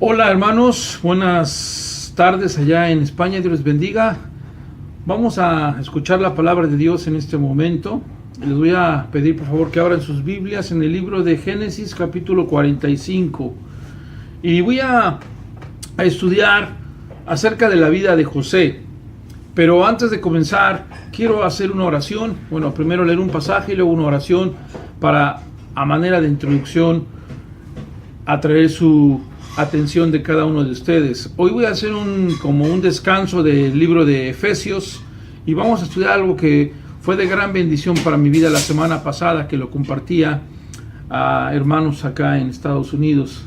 Hola hermanos, buenas tardes allá en España, Dios les bendiga. Vamos a escuchar la palabra de Dios en este momento. Les voy a pedir por favor que abran sus Biblias en el libro de Génesis capítulo 45. Y voy a estudiar acerca de la vida de José. Pero antes de comenzar, quiero hacer una oración. Bueno, primero leer un pasaje y luego una oración para, a manera de introducción, atraer su atención de cada uno de ustedes. Hoy voy a hacer como un descanso del libro de Efesios y vamos a estudiar algo que fue de gran bendición para mi vida la semana pasada, que lo compartía a hermanos acá en Estados Unidos.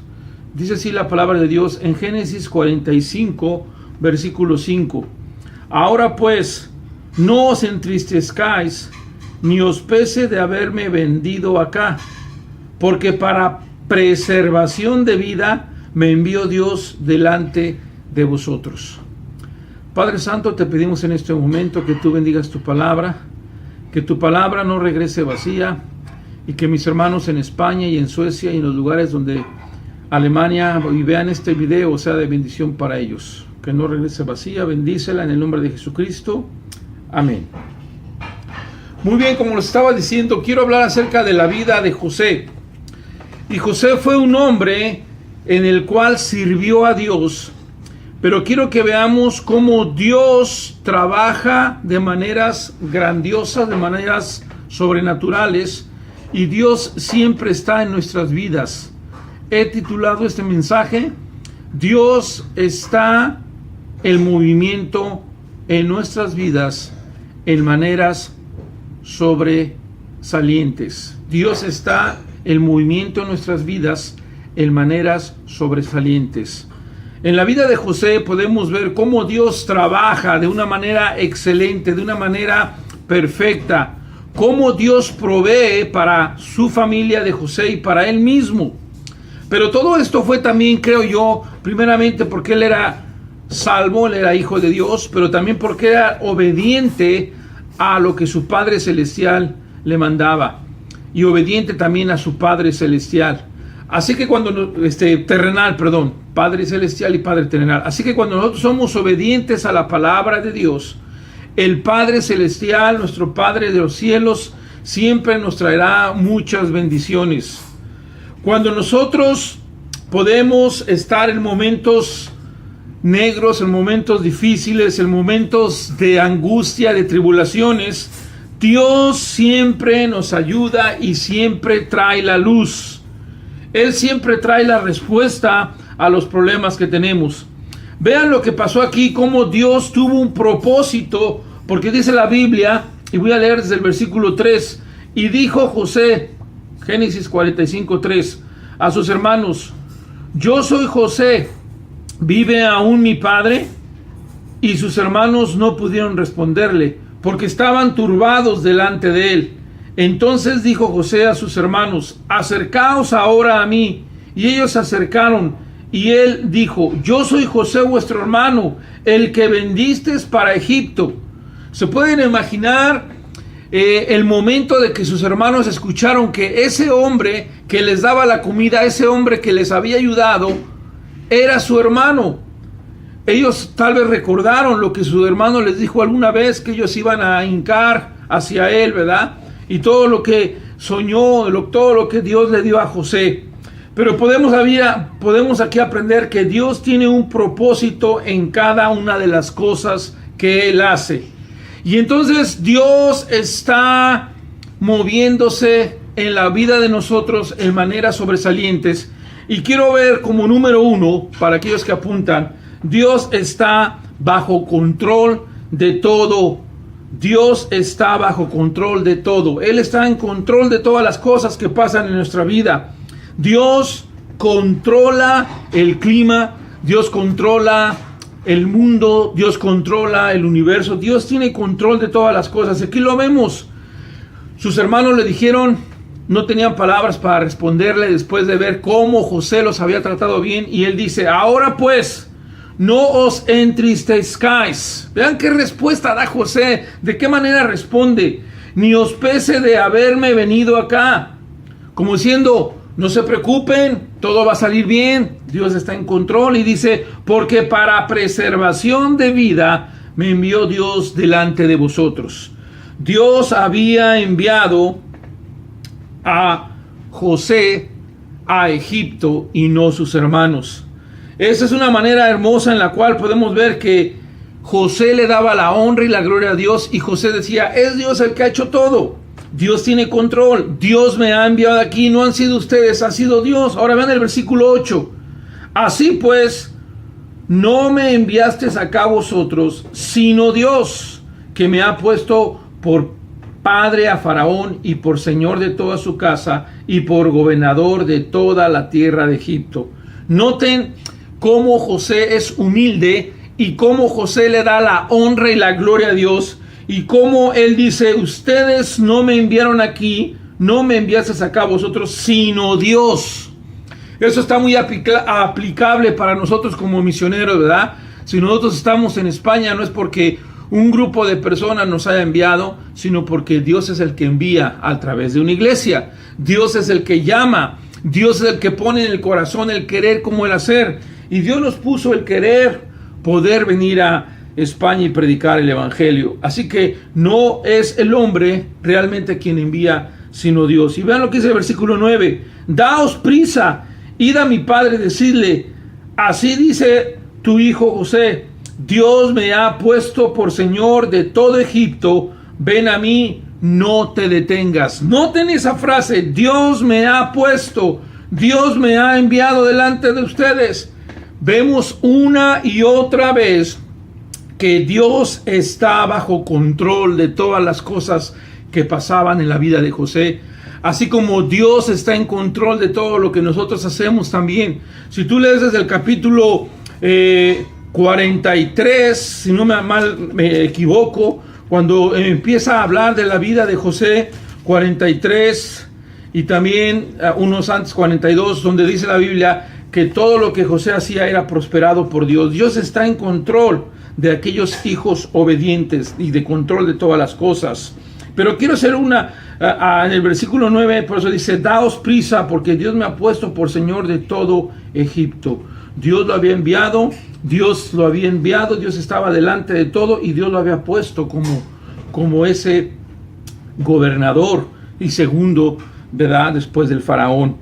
Dice así la palabra de Dios en Génesis 45, versículo 5. Ahora pues, no os entristezcáis, ni os pese de haberme vendido acá, porque para preservación de vida me envió Dios delante de vosotros. Padre Santo, te pedimos en este momento que tú bendigas tu palabra, que tu palabra no regrese vacía, y que mis hermanos en España y en Suecia y en los lugares donde Alemania y vean este video sea de bendición para ellos. Que no regrese vacía, bendícela en el nombre de Jesucristo. Amén. Muy bien, como les estaba diciendo, quiero hablar acerca de la vida de José. Y José fue un hombre en el cual sirvió a Dios, pero quiero que veamos cómo Dios trabaja de maneras grandiosas, de maneras sobrenaturales, y Dios siempre está en nuestras vidas. He titulado este mensaje, Dios está en movimiento en nuestras vidas en maneras sobresalientes. Dios está en movimiento en nuestras vidas en maneras sobresalientes. En la vida de José podemos ver cómo Dios trabaja de una manera excelente, de una manera perfecta, cómo Dios provee para su familia de José y para él mismo. Pero todo esto fue también, creo yo, primeramente porque él era salvo, él era hijo de Dios, pero también porque era obediente a lo que su Padre Celestial le mandaba, y obediente también a su Padre Celestial. Así que cuando, Padre Celestial y Padre Terrenal. Así que cuando nosotros somos obedientes a la palabra de Dios, el Padre Celestial, nuestro Padre de los cielos, siempre nos traerá muchas bendiciones. Cuando nosotros podemos estar en momentos negros, en momentos difíciles, en momentos de angustia, de tribulaciones, Dios siempre nos ayuda y siempre trae la luz. Él siempre trae la respuesta a los problemas que tenemos. Vean lo que pasó aquí, cómo Dios tuvo un propósito, porque dice la Biblia, y voy a leer desde el versículo 3, y dijo José, Génesis 45, 3, a sus hermanos, yo soy José, ¿vive aún mi padre? Y sus hermanos no pudieron responderle, porque estaban turbados delante de él. Entonces dijo José a sus hermanos, acercaos ahora a mí. Y ellos se acercaron, y él dijo, yo soy José vuestro hermano, el que vendisteis para Egipto. ¿Se pueden imaginar el momento de que sus hermanos escucharon que ese hombre que les daba la comida, ese hombre que les había ayudado, era su hermano? Ellos tal vez recordaron lo que su hermano les dijo alguna vez, que ellos iban a hincar hacia él, ¿verdad? Y todo lo que soñó, todo lo que Dios le dio a José. Pero podemos aquí aprender que Dios tiene un propósito en cada una de las cosas que Él hace. Y entonces Dios está moviéndose en la vida de nosotros en maneras sobresalientes. Y quiero ver como número uno, para aquellos que apuntan, Dios está bajo control de todo. Dios está bajo control de todo. Él está en control de todas las cosas que pasan en nuestra vida. Dios controla el clima, Dios controla el mundo, Dios controla el universo. Dios tiene control de todas las cosas. Aquí lo vemos. Sus hermanos le dijeron, no tenían palabras para responderle después de ver cómo José los había tratado bien. Y él dice, ahora pues, no os entristezcáis. Vean qué respuesta da José, de qué manera responde. Ni os pese de haberme venido acá. Como diciendo, no se preocupen, todo va a salir bien, Dios está en control, y dice, porque para preservación de vida me envió Dios delante de vosotros. Dios había enviado a José a Egipto y no sus hermanos. Esa es una manera hermosa en la cual podemos ver que José le daba la honra y la gloria a Dios, y José decía, es Dios el que ha hecho todo. Dios tiene control. Dios me ha enviado aquí. No han sido ustedes, ha sido Dios. Ahora vean el versículo 8. Así pues, no me enviasteis acá vosotros, sino Dios, que me ha puesto por padre a Faraón y por señor de toda su casa y por gobernador de toda la tierra de Egipto. Noten cómo José es humilde y cómo José le da la honra y la gloria a Dios, y cómo él dice, ustedes no me enviaron aquí, no me enviasteis acá vosotros, sino Dios. Eso está muy aplicable para nosotros como misioneros, ¿verdad? Si nosotros estamos en España, no es porque un grupo de personas nos haya enviado, sino porque Dios es el que envía a través de una iglesia. Dios es el que llama, Dios es el que pone en el corazón el querer como el hacer, y Dios nos puso el querer poder venir a España y predicar el evangelio. Así que no es el hombre realmente quien envía, sino Dios. Y vean lo que dice el versículo 9. Daos prisa, id a mi padre, decidle, así dice tu hijo José, Dios me ha puesto por señor de todo Egipto, ven a mí, no te detengas. Noten esa frase, Dios me ha puesto, Dios me ha enviado delante de ustedes. Vemos una y otra vez que Dios está bajo control de todas las cosas que pasaban en la vida de José, así como Dios está en control de todo lo que nosotros hacemos también. Si tú lees desde el capítulo 43, si no me equivoco, cuando empieza a hablar de la vida de José, 43, y también unos antes, 42, donde dice la Biblia que todo lo que José hacía era prosperado por Dios. Dios está en control de aquellos hijos obedientes y de control de todas las cosas. Pero quiero hacer en el versículo 9, por eso dice, daos prisa, porque Dios me ha puesto por señor de todo Egipto. Dios lo había enviado, Dios estaba delante de todo, y Dios lo había puesto como ese gobernador y segundo, ¿verdad?, después del faraón.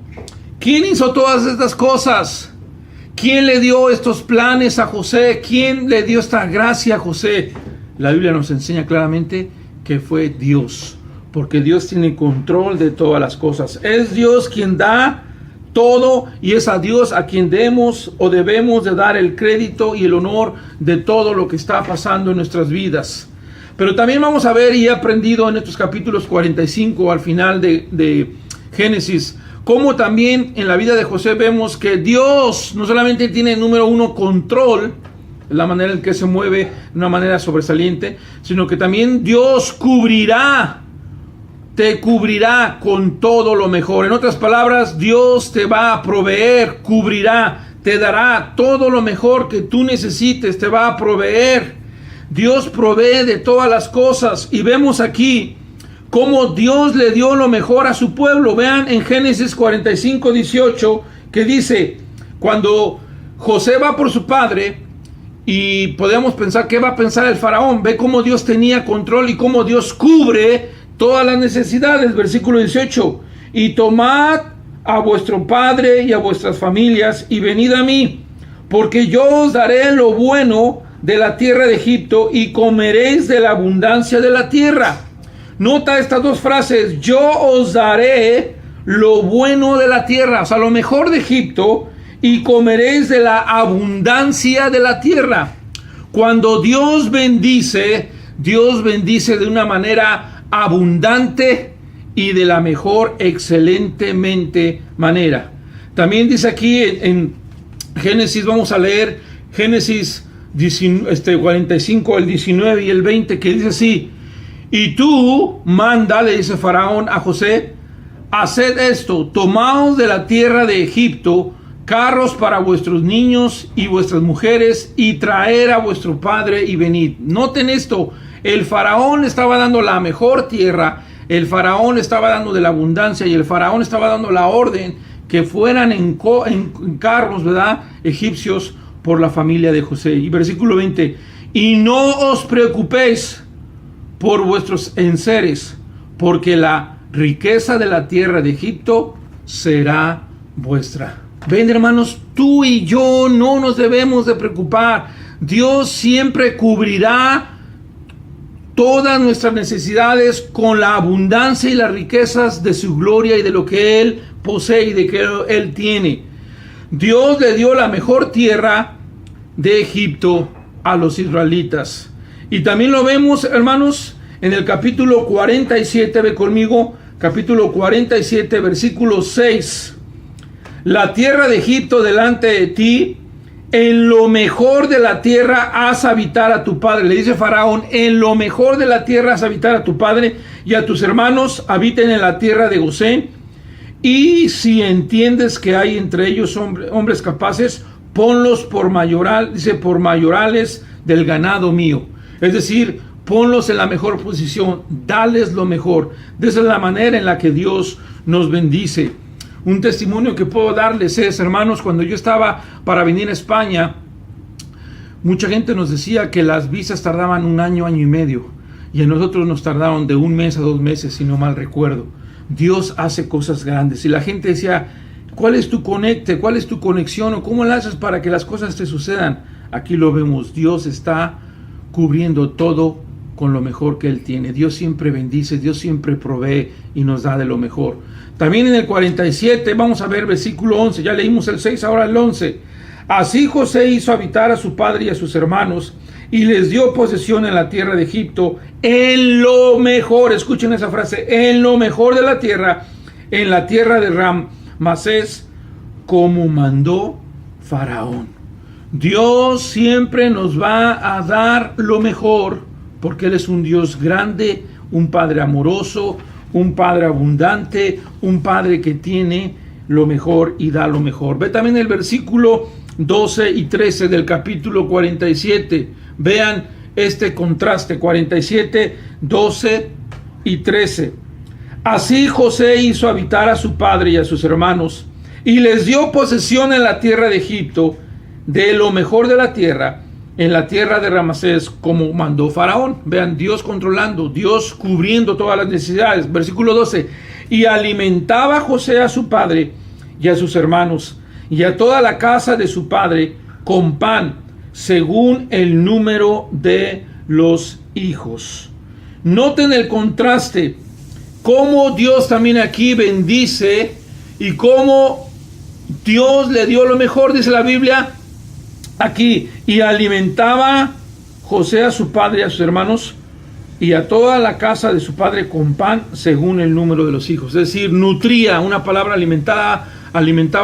¿Quién hizo todas estas cosas? ¿Quién le dio estos planes a José? ¿Quién le dio esta gracia a José? La Biblia nos enseña claramente que fue Dios, porque Dios tiene control de todas las cosas. Es Dios quien da todo, y es a Dios a quien debemos de dar el crédito y el honor de todo lo que está pasando en nuestras vidas. Pero también vamos a ver, y he aprendido en estos capítulos 45 al final de Génesis, como también en la vida de José vemos que Dios no solamente tiene, número uno, control, la manera en que se mueve de una manera sobresaliente, sino que también Dios te cubrirá con todo lo mejor. En otras palabras, Dios te va a proveer, cubrirá, te dará todo lo mejor que tú necesites, te va a proveer. Dios provee de todas las cosas, y vemos aquí cómo Dios le dio lo mejor a su pueblo. Vean en Génesis 45, 18, que dice, cuando José va por su padre, y podemos pensar, ¿qué va a pensar el faraón? Ve cómo Dios tenía control y cómo Dios cubre todas las necesidades. Versículo 18, y tomad a vuestro padre y a vuestras familias, y venid a mí, porque yo os daré lo bueno de la tierra de Egipto, y comeréis de la abundancia de la tierra. Nota estas dos frases, yo os daré lo bueno de la tierra, o sea, lo mejor de Egipto, y comeréis de la abundancia de la tierra. Cuando Dios bendice de una manera abundante y de la mejor, excelentemente manera. También dice aquí en Génesis, vamos a leer Génesis 45, el 19 y el 20, que dice así, y tú manda, le dice Faraón a José, haced esto, tomaos de la tierra de Egipto carros para vuestros niños y vuestras mujeres, y traer a vuestro padre y venid. Noten esto, el faraón estaba dando la mejor tierra, el faraón estaba dando de la abundancia, y el faraón estaba dando la orden que fueran en carros, ¿verdad?, egipcios por la familia de José. Y versículo 20, y no os preocupéis por vuestros enseres, porque la riqueza de la tierra de Egipto será vuestra. Ven, hermanos, tú y yo no nos debemos de preocupar. Dios siempre cubrirá todas nuestras necesidades con la abundancia y las riquezas de su gloria y de lo que Él posee y de que Él tiene. Dios le dio la mejor tierra de Egipto a los israelitas. Y también lo vemos, hermanos, en el capítulo 47, ve conmigo, capítulo 47, versículo 6. La tierra de Egipto delante de ti, en lo mejor de la tierra haz habitar a tu padre. Le dice Faraón, en lo mejor de la tierra haz habitar a tu padre y a tus hermanos habiten en la tierra de Gosén. Y si entiendes que hay entre ellos hombres capaces, ponlos por mayoral, dice, por mayorales del ganado mío. Es decir, ponlos en la mejor posición, dales lo mejor. De esa es la manera en la que Dios nos bendice. Un testimonio que puedo darles es, hermanos, cuando yo estaba para venir a España, mucha gente nos decía que las visas tardaban 1 año, año y medio, y a nosotros nos tardaron de 1 mes a 2 meses, si no mal recuerdo. Dios hace cosas grandes, y la gente decía, ¿cuál es tu conecte? ¿Cuál es tu conexión? ¿O cómo la haces para que las cosas te sucedan? Aquí lo vemos, Dios está cubriendo todo con lo mejor que Él tiene. Dios siempre bendice, Dios siempre provee y nos da de lo mejor. También en el 47, vamos a ver versículo 11, ya leímos el 6, ahora el 11. Así José hizo habitar a su padre y a sus hermanos, y les dio posesión en la tierra de Egipto, en lo mejor, escuchen esa frase, en lo mejor de la tierra, en la tierra de Ramsés, como mandó Faraón. Dios siempre nos va a dar lo mejor, porque Él es un Dios grande, un Padre amoroso, un Padre abundante, un Padre que tiene lo mejor y da lo mejor. Ve también el versículo 12 y 13 del capítulo 47. Vean este contraste, 47, 12 y 13. Así José hizo habitar a su padre y a sus hermanos, y les dio posesión en la tierra de Egipto, de lo mejor de la tierra, en la tierra de Ramsés, como mandó Faraón. Vean, Dios controlando, Dios cubriendo todas las necesidades. Versículo 12. Y alimentaba José a su padre y a sus hermanos y a toda la casa de su padre con pan, según el número de los hijos. Noten el contraste, cómo Dios también aquí bendice y cómo Dios le dio lo mejor, dice la Biblia aquí, y alimentaba José a su padre y a sus hermanos y a toda la casa de su padre con pan según el número de los hijos. Es decir, nutría, una palabra alimentaba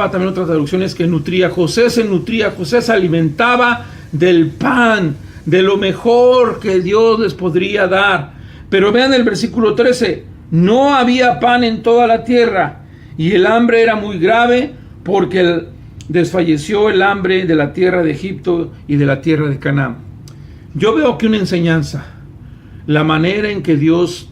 también otras traducciones que nutría. José se nutría, José se alimentaba del pan, de lo mejor que Dios les podría dar. Pero vean el versículo 13, no había pan en toda la tierra y el hambre era muy grave porque desfalleció el hambre de la tierra de Egipto y de la tierra de Canaán. Yo veo aquí una enseñanza. La manera en que Dios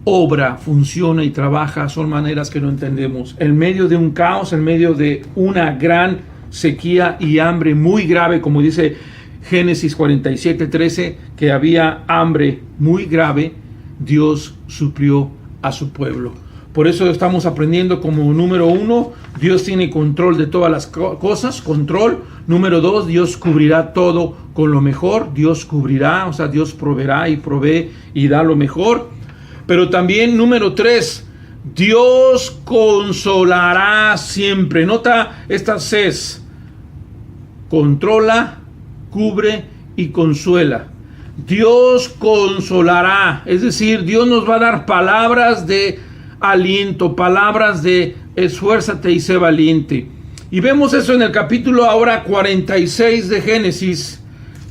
obra, funciona y trabaja son maneras que no entendemos. En medio de un caos, en medio de una gran sequía y hambre muy grave, como dice Génesis 47:13, que había hambre muy grave, Dios suplió a su pueblo. Por eso estamos aprendiendo como número 1, Dios tiene control de todas las cosas, control. Número 2, Dios cubrirá todo con lo mejor. Dios cubrirá, o sea, Dios proveerá y provee y da lo mejor. Pero también número 3, Dios consolará siempre. Nota estas Cs: controla, cubre y consuela. Dios consolará, es decir, Dios nos va a dar palabras de aliento, palabras de esfuérzate y sé valiente. Y vemos eso en el capítulo ahora 46 de Génesis.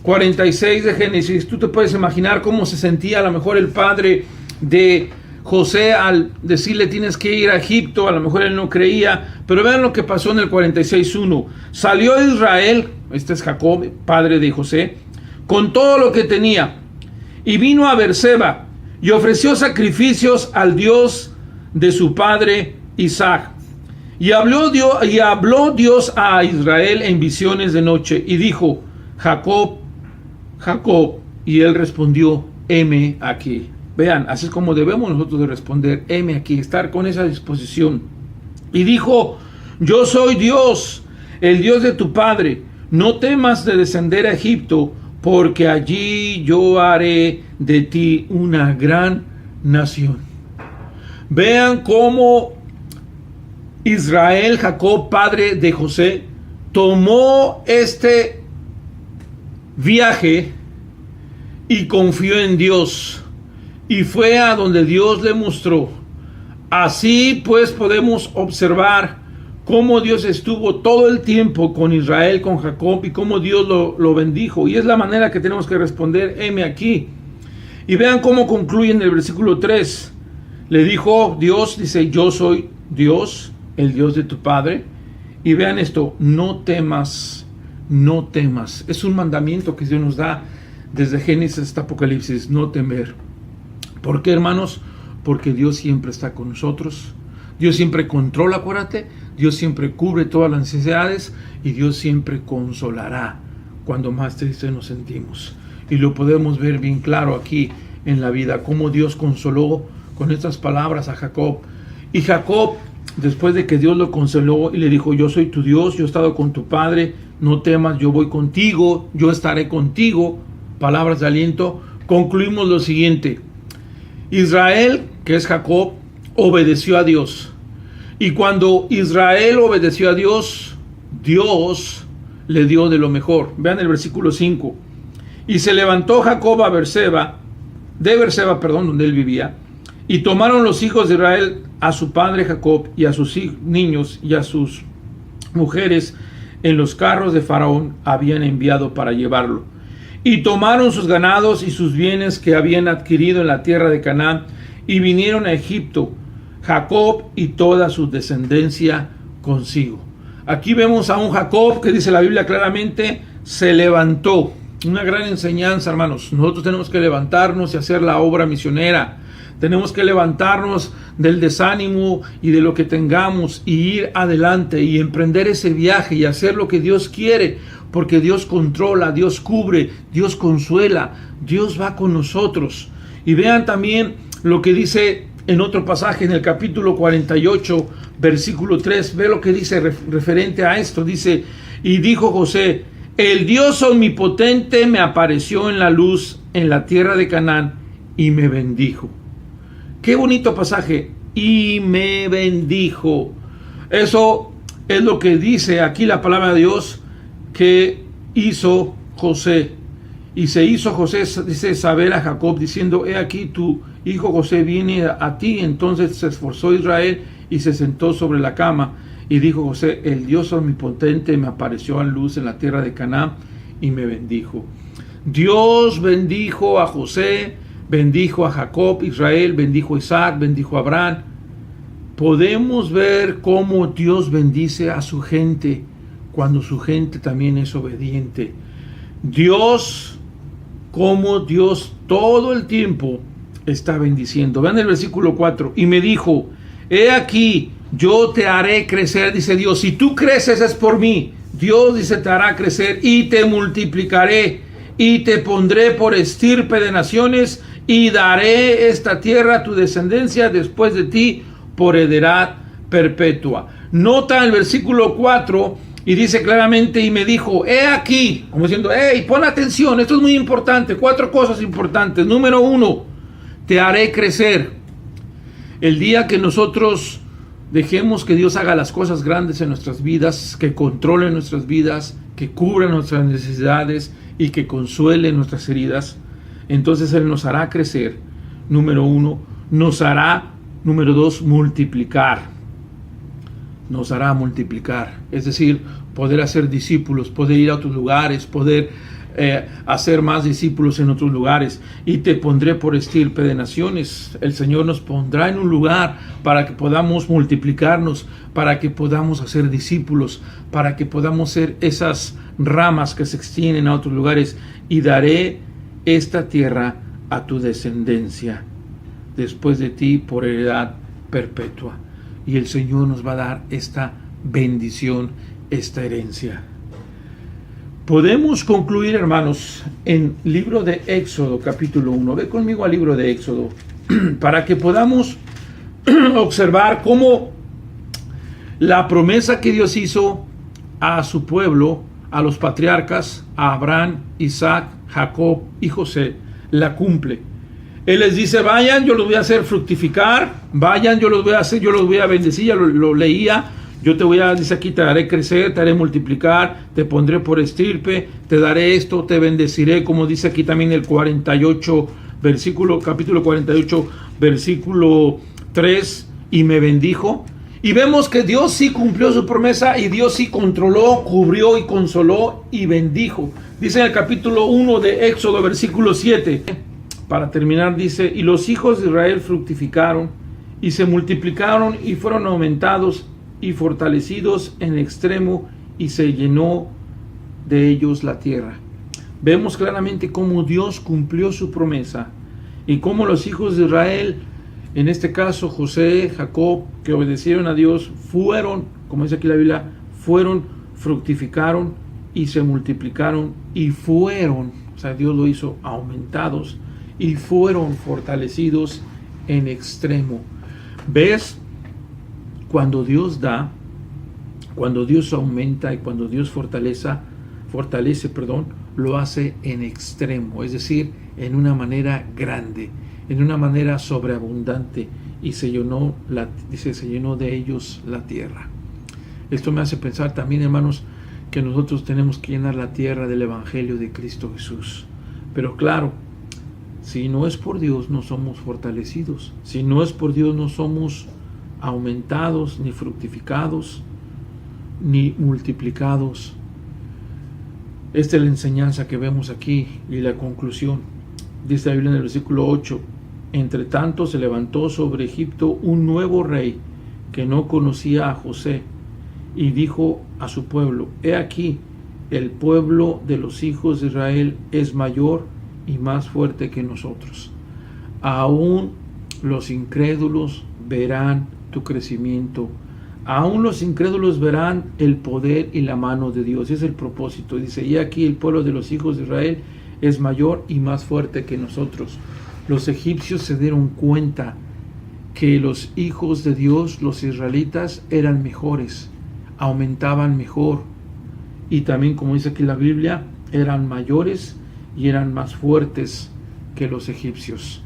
46 de Génesis. Tú te puedes imaginar cómo se sentía a lo mejor el padre de José al decirle tienes que ir a Egipto. A lo mejor él no creía, pero vean lo que pasó en el 46:1. Salió Israel, este es Jacob, padre de José, con todo lo que tenía, y vino a Beerseba y ofreció sacrificios al Dios de su padre Isaac. Y habló Dios a Israel en visiones de noche y dijo: Jacob, Jacob. Y él respondió: heme aquí. Vean, así es como debemos nosotros de responder: heme aquí, estar con esa disposición. Y dijo: yo soy Dios, el Dios de tu padre. No temas de descender a Egipto, porque allí yo haré de ti una gran nación. Vean cómo Israel, Jacob, padre de José, tomó este viaje y confió en Dios y fue a donde Dios le mostró. Así pues podemos observar cómo Dios estuvo todo el tiempo con Israel, con Jacob, y cómo Dios lo bendijo. Y es la manera que tenemos que responder: heme aquí. Y vean cómo concluye en el versículo 3. Le dijo Dios, dice: yo soy Dios, el Dios de tu padre. Y vean esto: no temas, no temas. Es un mandamiento que Dios nos da desde Génesis hasta Apocalipsis: no temer. ¿Por qué, hermanos? Porque Dios siempre está con nosotros. Dios siempre controla, acuérdate. Dios siempre cubre todas las necesidades y Dios siempre consolará cuando más tristes nos sentimos. Y lo podemos ver bien claro aquí en la vida, cómo Dios consoló con estas palabras a Jacob. Y Jacob, después de que Dios lo consoló y le dijo: yo soy tu Dios, yo he estado con tu padre, no temas, yo voy contigo, yo estaré contigo, palabras de aliento, concluimos lo siguiente: Israel, que es Jacob, obedeció a Dios. Y cuando Israel obedeció a Dios, Dios le dio de lo mejor. Vean el versículo 5. Y se levantó Jacob a Berseba, donde él vivía, y tomaron los hijos de Israel a su padre Jacob y a sus niños y a sus mujeres en los carros de Faraón habían enviado para llevarlo. Y tomaron sus ganados y sus bienes que habían adquirido en la tierra de Canaán y vinieron a Egipto, Jacob y toda su descendencia consigo. Aquí vemos a un Jacob que dice la Biblia claramente: se levantó. Una gran enseñanza, hermanos. Nosotros tenemos que levantarnos y hacer la obra misionera. Tenemos que levantarnos del desánimo y de lo que tengamos y ir adelante y emprender ese viaje y hacer lo que Dios quiere, porque Dios controla, Dios cubre, Dios consuela, Dios va con nosotros. Y vean también lo que dice en otro pasaje, en el capítulo 48, versículo 3, ve lo que dice referente a esto. Dice: y dijo José: el Dios omnipotente me apareció en la luz en la tierra de Canaán y me bendijo. Qué bonito pasaje: y me bendijo. Eso es lo que dice aquí la palabra de Dios que hizo José. Y se hizo José, dice, saber a Jacob, diciendo: he aquí tu hijo José viene a ti. Entonces se esforzó Israel y se sentó sobre la cama. Y dijo José: el Dios omnipotente me apareció a luz en la tierra de Canaán y me bendijo. Dios bendijo a José, bendijo a Jacob, Israel, bendijo a Isaac, bendijo a Abraham. Podemos ver cómo Dios bendice a su gente cuando su gente también es obediente. Como Dios todo el tiempo está bendiciendo. Vean el versículo 4. Y me dijo: he aquí, yo te haré crecer, dice Dios. Si tú creces es por mí. Dios dice: te hará crecer y te multiplicaré y te pondré por estirpe de naciones y daré esta tierra a tu descendencia después de ti por heredad perpetua. Nota el versículo 4 y dice claramente: y me dijo: he aquí, como diciendo: hey, pon atención, esto es muy importante. 4 cosas importantes. Número 1, te haré crecer. El día que nosotros dejemos que Dios haga las cosas grandes en nuestras vidas, que controle nuestras vidas, que cubra nuestras necesidades y que consuele nuestras heridas, entonces Él nos hará crecer. Número 1, nos hará, número 2, multiplicar. Nos hará multiplicar, es decir, poder hacer discípulos, poder ir a otros lugares, poder hacer más discípulos en otros lugares. Y te pondré por estirpe de naciones. El Señor nos pondrá en un lugar para que podamos multiplicarnos, para que podamos hacer discípulos, para que podamos ser esas ramas que se extienden a otros lugares. Y daré esta tierra a tu descendencia después de ti por heredad perpetua. y el Señor nos va a dar esta bendición, esta herencia. Podemos concluir, hermanos, en libro de Éxodo, capítulo 1. Ve conmigo al libro de Éxodo, para que podamos observar cómo la promesa que Dios hizo a su pueblo, a los patriarcas, a Abraham, Isaac, Jacob y José, la cumple. Él les dice: vayan, yo los voy a hacer fructificar, vayan, yo los voy a hacer, yo los voy a bendecir. Ya lo leía. Yo te voy a, dice aquí, te haré crecer, te haré multiplicar, te pondré por estirpe, te daré esto, te bendeciré, como dice aquí también el 48, capítulo 48, versículo 3, y me bendijo. Y vemos que Dios sí cumplió su promesa, y Dios sí controló, cubrió y consoló y bendijo. Dice en el capítulo 1 de Éxodo, versículo 7, para terminar, dice: y los hijos de Israel fructificaron y se multiplicaron y fueron aumentados y fortalecidos en extremo, y se llenó de ellos la tierra. Vemos claramente cómo Dios cumplió su promesa y cómo los hijos de Israel, en este caso José, Jacob, que obedecieron a Dios, fueron, como dice aquí la Biblia, fueron, fructificaron y se multiplicaron y fueron, o sea, Dios lo hizo, aumentados y fueron fortalecidos en extremo. ¿Ves? Cuando Dios da, cuando Dios aumenta y cuando Dios fortalece, lo hace en extremo, es decir, en una manera grande, en una manera sobreabundante, y se llenó de ellos la tierra. Esto me hace pensar también, hermanos, que nosotros tenemos que llenar la tierra del Evangelio de Cristo Jesús. Pero claro, si no es por Dios, no somos fortalecidos. Si no es por Dios, no somos aumentados, ni fructificados, ni multiplicados. Esta es la enseñanza que vemos aquí y la conclusión. Dice la Biblia en el versículo 8: entre tanto se levantó sobre Egipto un nuevo rey que no conocía a José, y dijo a su pueblo: he aquí, el pueblo de los hijos de Israel es mayor y más fuerte que nosotros. Aún los incrédulos verán tu crecimiento. Aún los incrédulos verán el poder y la mano de Dios. Ese es el propósito. Dice: y aquí el pueblo de los hijos de Israel es mayor y más fuerte que nosotros. Los egipcios se dieron cuenta que los hijos de Dios, los israelitas, eran mejores, aumentaban mejor, y también, como dice aquí la Biblia, eran mayores y eran más fuertes que los egipcios,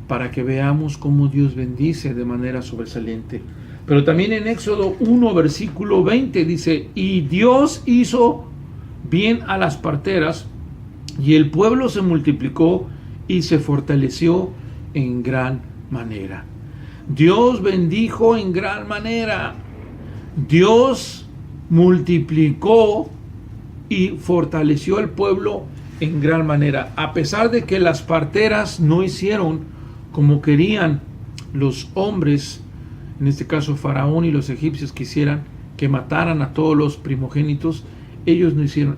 para que veamos cómo Dios bendice de manera sobresaliente. Pero también en Éxodo 1, versículo 20 dice: y Dios hizo bien a las parteras, y el pueblo se multiplicó y se fortaleció en gran manera. Dios bendijo en gran manera. Dios multiplicó y fortaleció al pueblo en gran manera, a pesar de que las parteras no hicieron como querían los hombres, en este caso Faraón y los egipcios, quisieran que mataran a todos los primogénitos. Ellas no hicieron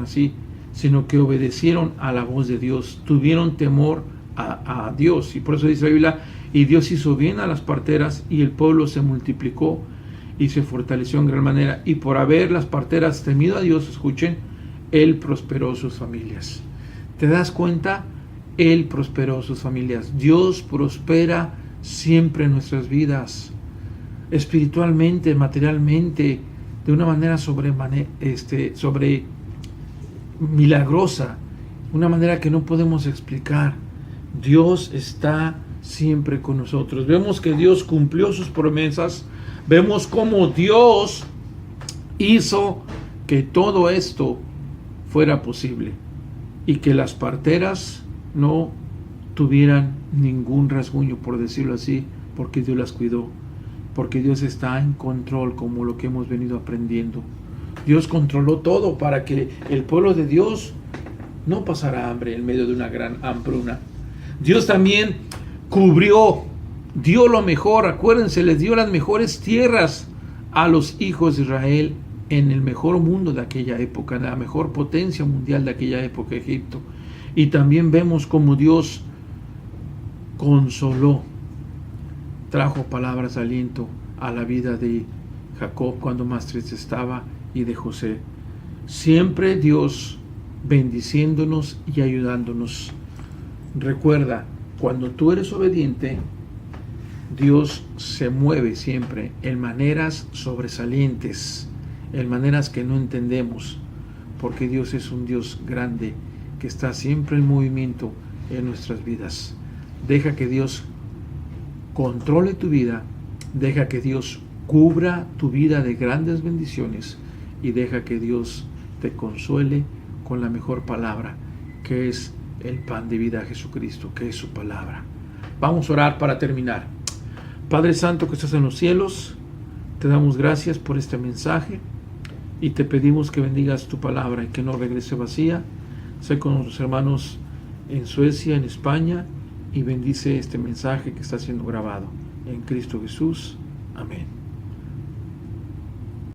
así, sino que obedecieron a la voz de Dios, tuvieron temor a Dios, y por eso dice la Biblia: y Dios hizo bien a las parteras, y el pueblo se multiplicó y se fortaleció en gran manera, y por haber las parteras temido a Dios, escuchen, Él prosperó sus familias. ¿Te das cuenta? Él prosperó sus familias. Dios prospera siempre en nuestras vidas, espiritualmente, materialmente, de una manera sobre milagrosa, una manera que no podemos explicar. Dios está siempre con nosotros. Vemos que Dios cumplió sus promesas. Vemos cómo Dios hizo que todo esto fuera posible y que las parteras no tuvieran ningún rasguño, por decirlo así, porque Dios las cuidó, porque Dios está en control, como lo que hemos venido aprendiendo. Dios controló todo para que el pueblo de Dios no pasara hambre en medio de una gran hambruna. Dios también cubrió, dio lo mejor. Acuérdense, les dio las mejores tierras a los hijos de Israel en el mejor mundo de aquella época, en la mejor potencia mundial de aquella época, Egipto. Y también vemos cómo Dios consoló, trajo palabras de aliento a la vida de Jacob cuando más triste estaba y de José. Siempre Dios bendiciéndonos y ayudándonos. Recuerda, cuando tú eres obediente, Dios se mueve siempre en maneras sobresalientes, en maneras que no entendemos, porque Dios es un Dios grande que está siempre en movimiento en nuestras vidas. Deja que Dios controle tu vida, deja que Dios cubra tu vida de grandes bendiciones y deja que Dios te consuele con la mejor palabra, que es el pan de vida, Jesucristo, que es su palabra. Vamos a orar para terminar. Padre Santo que estás en los cielos, te damos gracias por este mensaje y te pedimos que bendigas tu palabra y que no regrese vacía. Sé con nuestros hermanos en Suecia, en España, y bendice este mensaje que está siendo grabado. En Cristo Jesús. Amén.